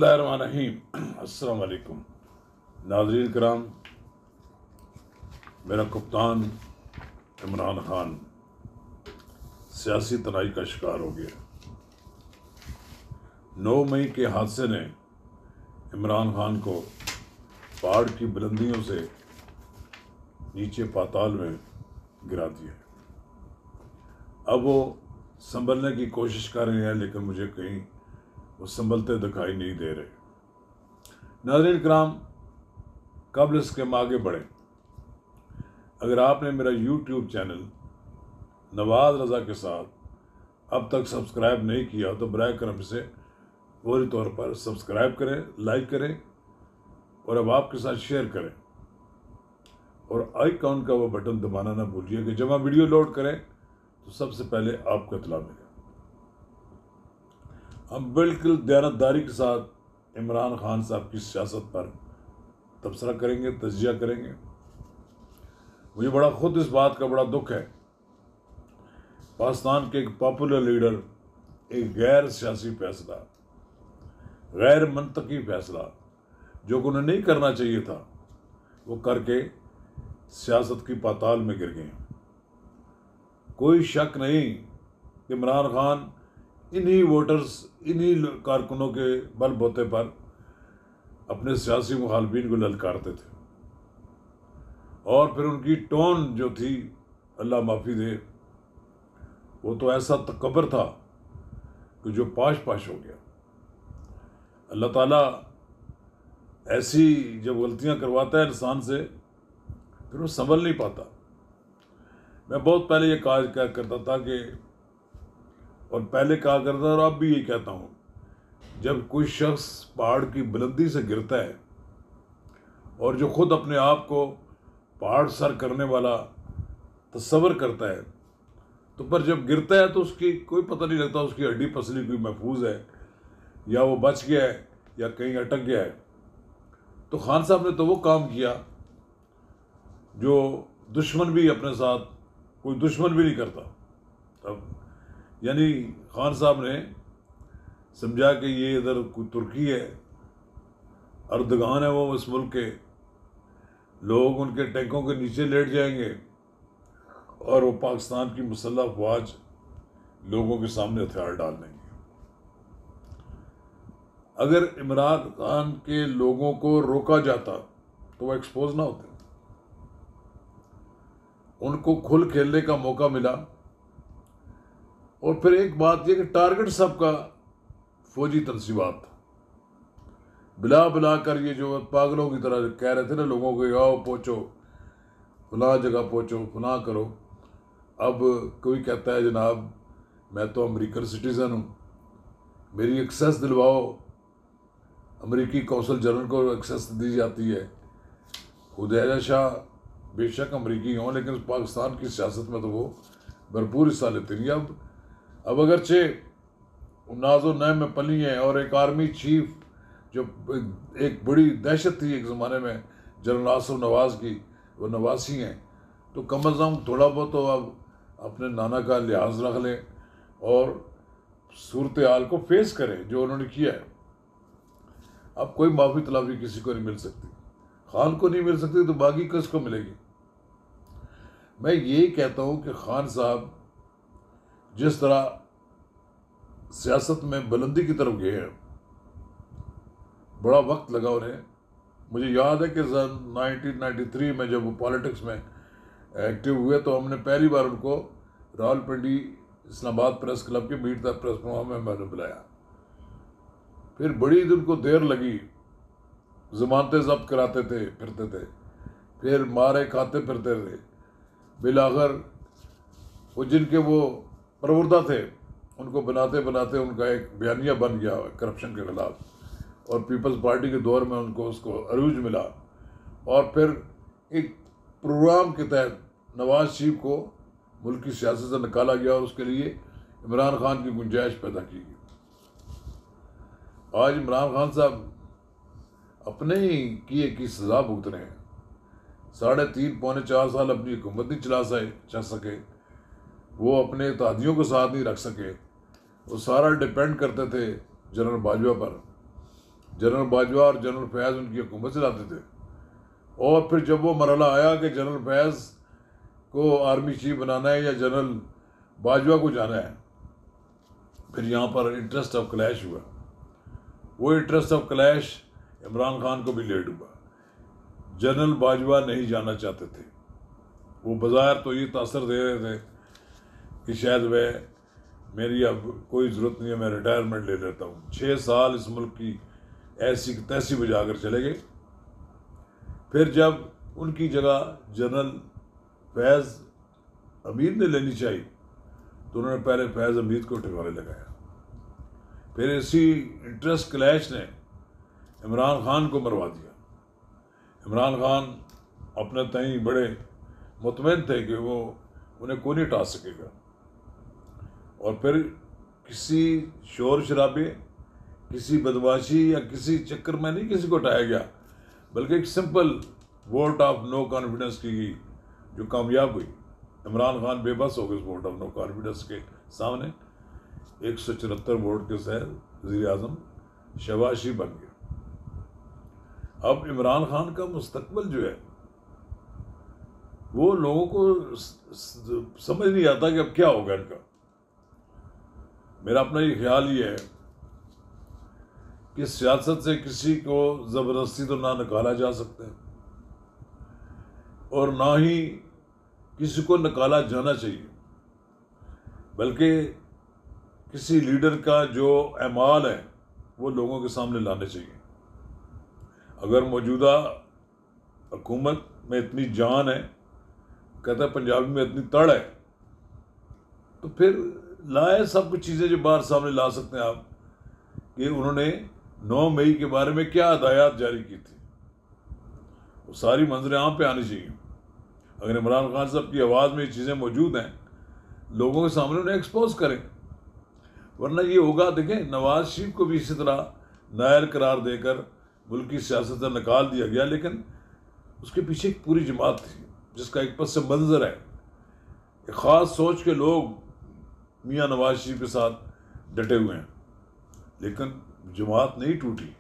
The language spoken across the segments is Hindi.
बिस्मिल्लाहिर्रहमानिर्रहीम। अस्सलाम वालेकुम नाज़रीन कराम। मेरा कप्तान इमरान खान सियासी तनाई का शिकार हो गया। 9 मई के हादसे ने इमरान खान को पहाड़ की बुलंदियों से नीचे पाताल में गिरा दिया। अब वो संभलने की कोशिश कर रहे हैं, लेकिन मुझे कहीं वो संभलते दिखाई नहीं दे रहे। नाज़रीन कराम, कबल इसके हम आगे बढ़ें, अगर आपने मेरा यूट्यूब चैनल नवाज रज़ा के साथ अब तक सब्सक्राइब नहीं किया तो बराए करम से फौरी तौर पर सब्सक्राइब करें, लाइक करें और अब आपके साथ शेयर करें, और आइकॉन का वो बटन दबाना ना भूलिए कि जब हम वीडियो लोड करें तो सबसे पहले आपको इत्तला मिले। हम बिल्कुल दयानतदारी के साथ इमरान खान साहब की सियासत पर तबसरा करेंगे, तजिया करेंगे। मुझे बड़ा खुद इस बात का बड़ा दुख है, पाकिस्तान के एक पॉपुलर लीडर एक गैर सियासी फैसला, गैर मंतकी फैसला जो उन्हें नहीं करना चाहिए था, वो करके सियासत की पाताल में गिर गए। कोई शक नहीं कि इमरान खान इन्हीं वोटर्स, इन्हीं कारकुनों के बलबूते पर अपने सियासी मुखालफिन को ललकारते थे, और फिर उनकी टोन जो थी, अल्लाह माफ़ी दे, वो तो ऐसा तकब्बर था कि जो पाश पाश हो गया। अल्लाह ताला ऐसी जब गलतियां करवाता है इंसान से, फिर वो संभल नहीं पाता। मैं बहुत पहले ये कहा करता था कि, और पहले कहा करता था और अब भी ये कहता हूँ, जब कोई शख्स पहाड़ की बुलंदी से गिरता है और जो खुद अपने आप को पहाड़ सर करने वाला तस्वर करता है, तो पर जब गिरता है तो उसकी कोई पता नहीं लगता उसकी हड्डी पसली कोई महफूज है या वो बच गया है या कहीं अटक गया है। तो खान साहब ने तो वो काम किया जो दुश्मन भी अपने साथ, कोई दुश्मन भी नहीं करता। अब यानी खान साहब ने समझा कि ये इधर कोई तुर्की है, अर्दगान है, वो इस मुल्क के लोग उनके टैंकों के नीचे लेट जाएंगे और वो पाकिस्तान की मुसल्लह अफवाज लोगों के सामने हथियार डाल देंगे। अगर इमरान खान के लोगों को रोका जाता तो वो एक्सपोज ना होते, उनको खुल खेलने का मौका मिला। और फिर एक बात यह कि टारगेट सबका फौजी तनसीबात था। बिला बिला कर ये जो पागलों की तरह कह रहे थे ना लोगों को, आओ पहुँचो फलां जगह, पहुँचो फलां करो। अब कोई कहता है जनाब मैं तो अमेरिकन सिटीज़न हूँ, मेरी एक्सेस दिलवाओ, अमेरिकी कौंसल जनरल को एक्सेस दी जाती है। खुदैजा शाह बेशक अमेरिकी हों, लेकिन पाकिस्तान की सियासत में तो वो भरपूर हिस्सा लेते नहीं। अब अगरचे नाजो नैम में पली हैं, और एक आर्मी चीफ जो एक बड़ी दहशत थी एक ज़माने में जनरल आसिफ नवाज़ की, वो नवासी हैं, तो कम अज़ कम थोड़ा बहुत तो अब अपने नाना का लिहाज रख लें और सूरत हाल को फेस करें जो उन्होंने किया है। अब कोई माफ़ी तलाफी किसी को नहीं मिल सकती, खान को नहीं मिल सकती तो बाकी किसको मिलेगी। मैं यही कहता हूँ कि खान साहब जिस तरह सियासत में बुलंदी की तरफ गए हैं, बड़ा वक्त लगा उन्हें। मुझे याद है कि 1993 में जब वो पॉलिटिक्स में एक्टिव हुए तो हमने पहली बार उनको रावलपिंडी इस्लामाबाद प्रेस क्लब के मीट द प्रेस प्रोग्राम में मैंने बुलाया। फिर बड़ी उनको देर लगी, जमानतें जब्त कराते थे, फिरते थे, फिर मारे खाते फिरते थे। बिलाखिर वो जिनके वो प्रवृत्ता थे उनको बनाते बनाते उनका एक बयानिया बन गया करप्शन के खिलाफ, और पीपल्स पार्टी के दौर में उनको उसको अरूज मिला। और फिर एक प्रोग्राम के तहत नवाज शरीफ को मुल्क की सियासत से निकाला गया और उसके लिए इमरान खान की गुंजाइश पैदा की गई। आज इमरान खान साहब अपने ही किए की सज़ा भुगत रहे हैं। 3.5 पौने 4 साल अपनी हुकूमत नहीं चला सके, वो अपने इत्तेहादियों को साथ नहीं रख सके, वो सारा डिपेंड करते थे जनरल बाजवा पर। जनरल बाजवा और जनरल फैज़ उनकी हुकूमत चलाते थे। और फिर जब वो मरहला आया कि जनरल फैज़ को आर्मी चीफ बनाना है या जनरल बाजवा को जाना है, फिर यहाँ पर इंटरेस्ट ऑफ क्लैश हुआ। वो interest of clash Imran Khan को भी लेट हुआ। जनरल बाजवा नहीं जाना चाहते थे। वो बाज़ाहिर तो ये तासर दे रहे थे कि शायद वह मेरी अब कोई ज़रूरत नहीं है, मैं रिटायरमेंट ले लेता हूँ। 6 साल इस मुल्क की ऐसी तैसी बजा कर चले गए। फिर जब उनकी जगह जनरल फैज़ हमीद ने लेनी चाहिए तो उन्होंने पहले फैज़ हमीद को ठिकाने लगाया। फिर इसी इंटरेस्ट क्लैश ने इमरान खान को मरवा दिया। इमरान खान अपने तई बड़े मुतमईन थे कि वो उन्हें कोई नहीं हटा सकेगा। और फिर किसी शोर शराबे, किसी बदमाशी या किसी चक्कर में नहीं किसी को हटाया गया, बल्कि एक simple vote of no confidence की जो कामयाब हुई। इमरान खान बेबस हो गए उस वोट ऑफ नो कॉन्फिडेंस के सामने। 174 वोट के साथ वज़ीर आज़म शहबाज शरीफ बन गया। अब इमरान खान का मुस्तकबिल जो है वो लोगों को समझ नहीं आता कि अब क्या होगा इनका। मेरा अपना ये ख्याल ही है कि सियासत से किसी को ज़बरदस्ती तो ना निकाला जा सकता है और ना ही किसी को निकाला जाना चाहिए, बल्कि किसी लीडर का जो अमाल है वो लोगों के सामने लाने चाहिए। अगर मौजूदा हुकूमत में इतनी जान है, कहता है पंजाबी में इतनी तड़ है, तो फिर लाए सब कुछ चीज़ें जो बाहर सामने ला सकते हैं आप कि उन्होंने 9 मई के बारे में क्या हदायत जारी की थी। वो सारी मंजरें यहाँ पे आनी चाहिए। अगर इमरान खान साहब की आवाज़ में ये चीज़ें मौजूद हैं, लोगों के सामने उन्हें एक्सपोज करें। वरना ये होगा, देखें नवाज शरीफ को भी इसी तरह नायल करार देकर मुल्क की सियासत से निकाल दिया गया, लेकिन उसके पीछे एक पूरी जमात थी जिसका एक पस मंजर है, एक ख़ास सोच के लोग मियाँ नवाज शरीफ के साथ डटे हुए हैं, लेकिन जमात नहीं टूटी।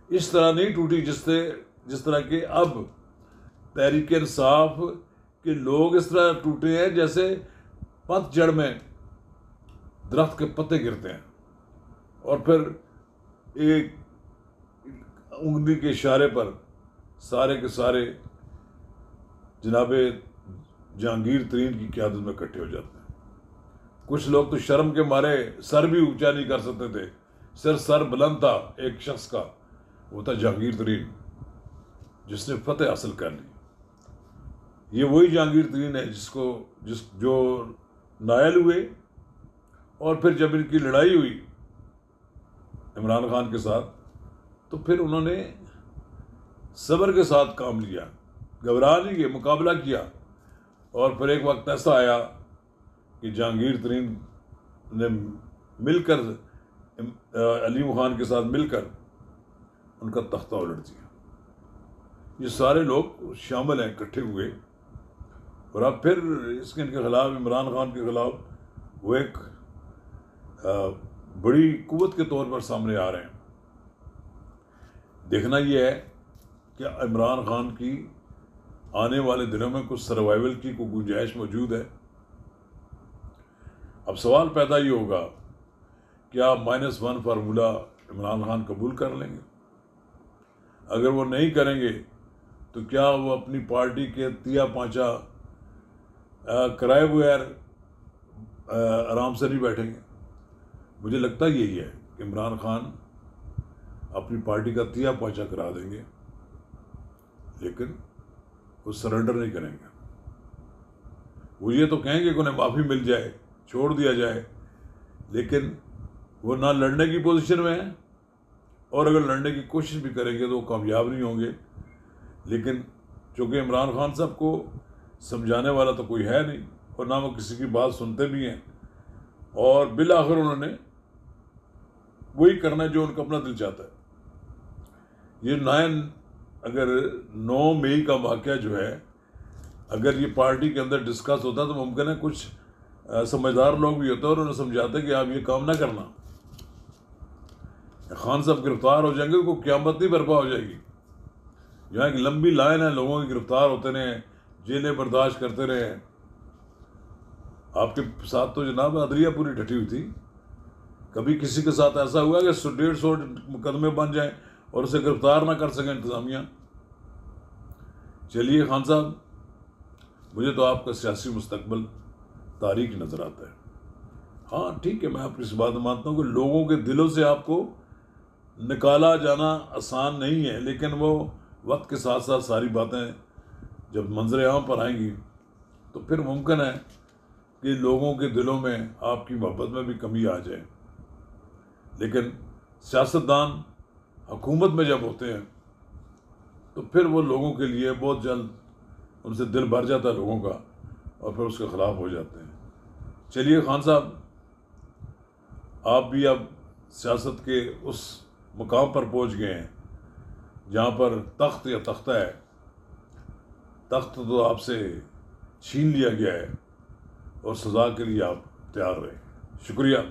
इस तरह नहीं टूटी जिस तरह के अब तहरीक इंसाफ के लोग इस तरह टूटे हैं जैसे पतझड़ में दरख्त के पत्ते गिरते हैं और फिर एक उंगली के इशारे पर सारे के सारे जनाबे जहांगीर तरीन की क़यादत में इकट्ठे हो जाते हैं। कुछ लोग तो शर्म के मारे सर भी ऊंचा नहीं कर सकते थे। सिर्फ सर बुलंद था एक शख्स का, वो था जहांगीर तरीन, जिसने फतेह हासिल कर ली। ये वही जहांगीर तरीन है जो नायल हुए और फिर जब इनकी लड़ाई हुई इमरान खान के साथ, तो फिर उन्होंने सब्र के साथ काम लिया, घबरा नहीं गए, मुकाबला किया। और फिर एक वक्त ऐसा आया कि जहांगीर तरीन ने मिलकर अलीम खान के साथ मिलकर उनका तख्ता उलट दिया। ये सारे लोग शामिल हैं, इकट्ठे हुए, और अब फिर इनके खिलाफ, इमरान खान के खिलाफ वो एक बड़ी कुव्वत के तौर पर सामने आ रहे हैं। देखना ये है कि इमरान खान की आने वाले दिनों में कुछ सर्वाइवल की कोई गुंजाइश मौजूद है। अब सवाल पैदा ये होगा, क्या -1 फार्मूला इमरान खान कबूल कर लेंगे? अगर वो नहीं करेंगे तो क्या वो अपनी पार्टी के तिया पांचा कराए बगैर आराम से नहीं बैठेंगे? मुझे लगता यही है कि इमरान खान अपनी पार्टी का तिया पांचा करा देंगे, लेकिन वो सरेंडर नहीं करेंगे। वो ये तो कहेंगे कि उन्हें माफ़ी मिल जाए, छोड़ दिया जाए, लेकिन वो ना लड़ने की पोजीशन में है, और अगर लड़ने की कोशिश भी करेंगे तो वो कामयाब नहीं होंगे। लेकिन चूँकि इमरान खान साहब को समझाने वाला तो कोई है नहीं, और ना वो किसी की बात सुनते भी हैं, और बिलाखिर उन्होंने वही करना है जो उनका अपना दिल चाहता है। ये अगर 9 मई का वाक़या जो है, अगर ये पार्टी के अंदर डिस्कस होता तो मुमकिन है कुछ समझदार लोग भी होते हैं और उन्हें समझाते कि आप ये काम ना करना। खान साहब गिरफ्तार हो जाएंगे तो क़यामत नहीं बर्पा हो जाएगी। यहाँ एक लंबी लाइन है, लोगों के गिरफ्तार होते रहे, जेलें बर्दाश्त करते रहे। आपके साथ तो जनाब अदलिया पूरी डटी हुई थी। कभी किसी के साथ ऐसा हुआ कि 150 मुकदमे बन जाएं और उसे गिरफ्तार ना कर सकें इंतजामिया? चलिए खान साहब, मुझे तो आपका सियासी मुस्तकबिल तारीख नज़र आता है। हाँ ठीक है, मैं आपकी इस बात मानता हूँ कि लोगों के दिलों से आपको निकाला जाना आसान नहीं है, लेकिन वो वक्त के साथ साथ सारी बातें जब मंजर आम पर आएंगी तो फिर मुमकिन है कि लोगों के दिलों में आपकी मोहब्बत में भी कमी आ जाए। लेकिन सियासतदान हुकूमत में जब होते हैं तो फिर वो लोगों के लिए बहुत जल्द उनसे दिल भर जाता है लोगों का, और फिर उसके ख़िलाफ़ हो जाते हैं। चलिए खान साहब, आप भी अब सियासत के उस मुकाम पर पहुंच गए हैं जहाँ पर तख्त या तख्ता है। तख्त तो आपसे छीन लिया गया है और सज़ा के लिए आप तैयार रहे। शुक्रिया।